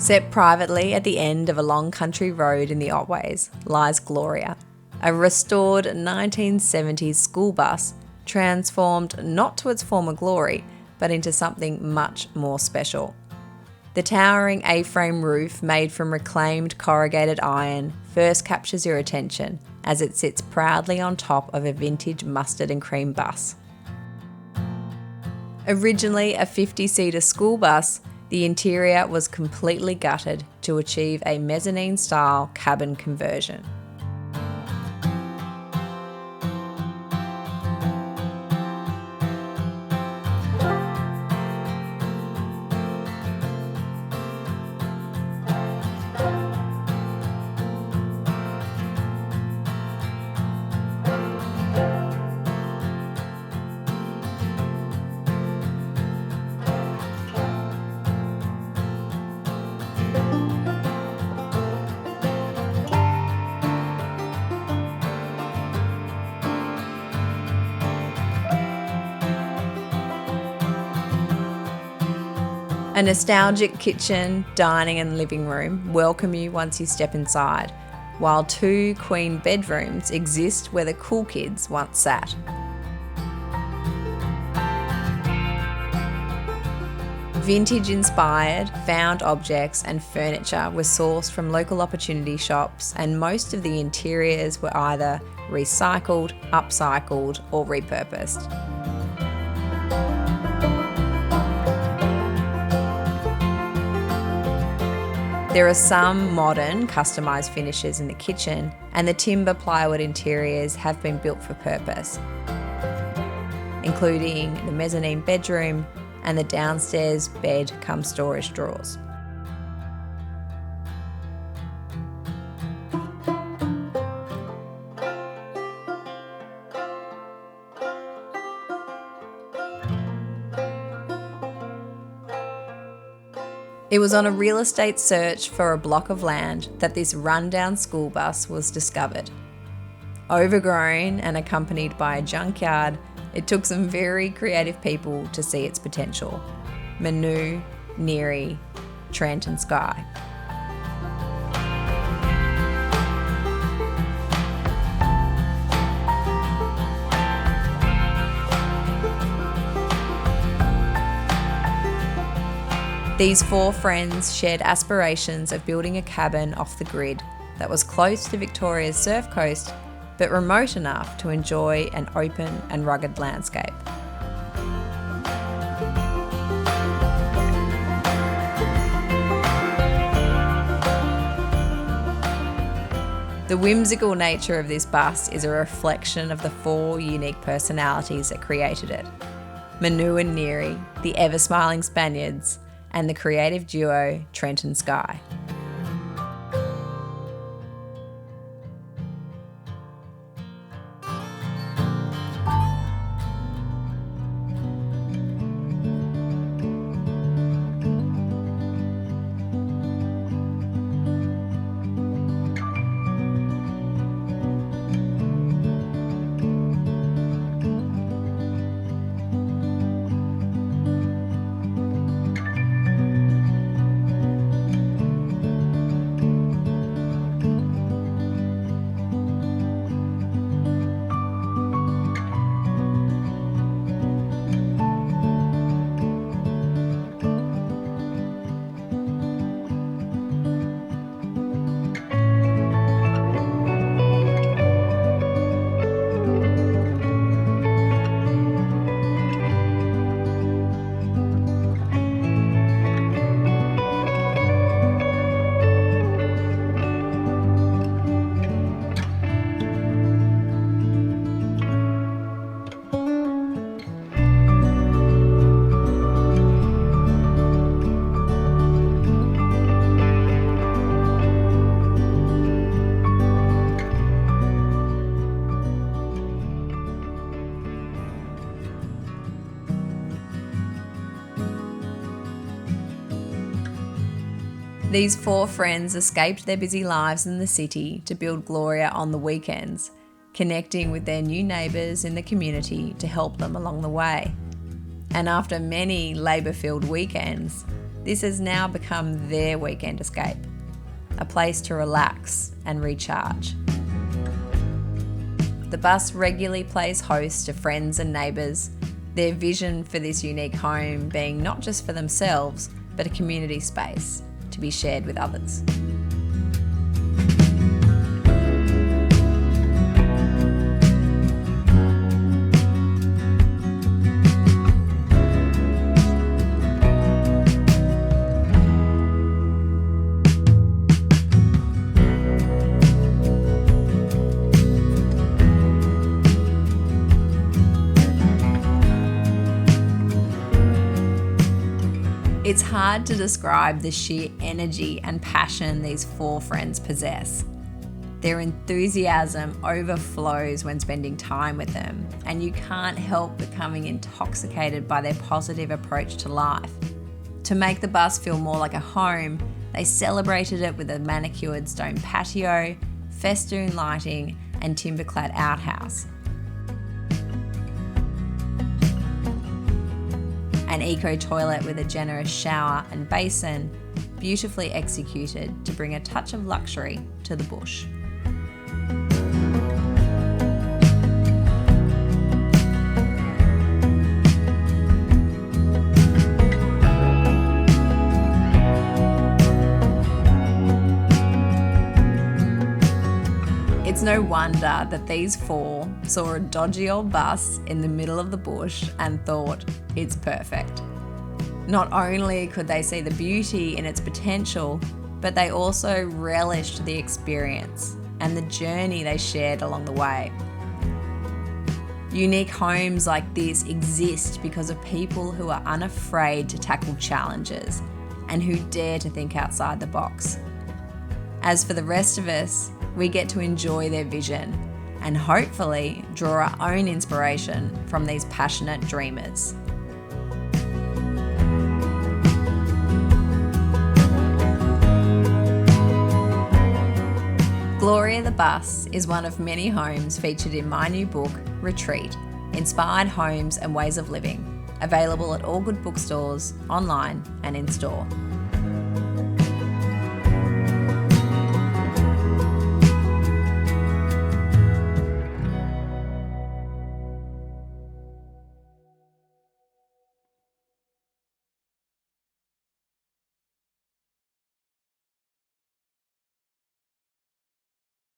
Set privately at the end of a long country road in the Otways lies Gloria, a restored 1970s school bus transformed not to its former glory, but into something much more special. The towering A-frame roof made from reclaimed corrugated iron first captures your attention as it sits proudly on top of a vintage mustard and cream bus. Originally a 50-seater school bus, the interior was completely gutted to achieve a mezzanine-style cabin conversion. A nostalgic kitchen, dining and living room welcome you once you step inside, while 2 queen bedrooms exist where the cool kids once sat. Vintage-inspired, found objects and furniture were sourced from local opportunity shops, and most of the interiors were either recycled, upcycled or repurposed. There are some modern, customised finishes in the kitchen, and the timber plywood interiors have been built for purpose, including the mezzanine bedroom and the downstairs bed cum storage drawers. It was on a real estate search for a block of land that this rundown school bus was discovered. Overgrown and accompanied by a junkyard, it took some very creative people to see its potential. Manu, Neary, Trent and Skye. These 4 friends shared aspirations of building a cabin off the grid that was close to Victoria's surf coast, but remote enough to enjoy an open and rugged landscape. The whimsical nature of this bus is a reflection of the 4 unique personalities that created it. Manu and Neary, the ever-smiling Spaniards, and the creative duo Trent and Skye. These 4 friends escaped their busy lives in the city to build Gloria on the weekends, connecting with their new neighbours in the community to help them along the way. And after many labour-filled weekends, This has now become their weekend escape, a place to relax and recharge. The bus regularly plays host to friends and neighbours, their vision for this unique home being not just for themselves, but a community space to be shared with others. It's hard to describe the sheer energy and passion these four friends possess. Their enthusiasm overflows when spending time with them, and you can't help becoming intoxicated by their positive approach to life. To make the bus feel more like a home, they celebrated it with a manicured stone patio, festoon lighting, and timber-clad outhouse. An eco-toilet with a generous shower and basin, beautifully executed to bring a touch of luxury to the bush. It's no wonder that these four saw a dodgy old bus in the middle of the bush and thought, it's perfect. Not only could they see the beauty in its potential, but they also relished the experience and the journey they shared along the way. Unique homes like this exist because of people who are unafraid to tackle challenges and who dare to think outside the box. As for the rest of us, we get to enjoy their vision and hopefully draw our own inspiration from these passionate dreamers. Gloria the Bus is one of many homes featured in my new book, Retreat, Inspired Homes and Ways of Living, available at all good bookstores, online and in store.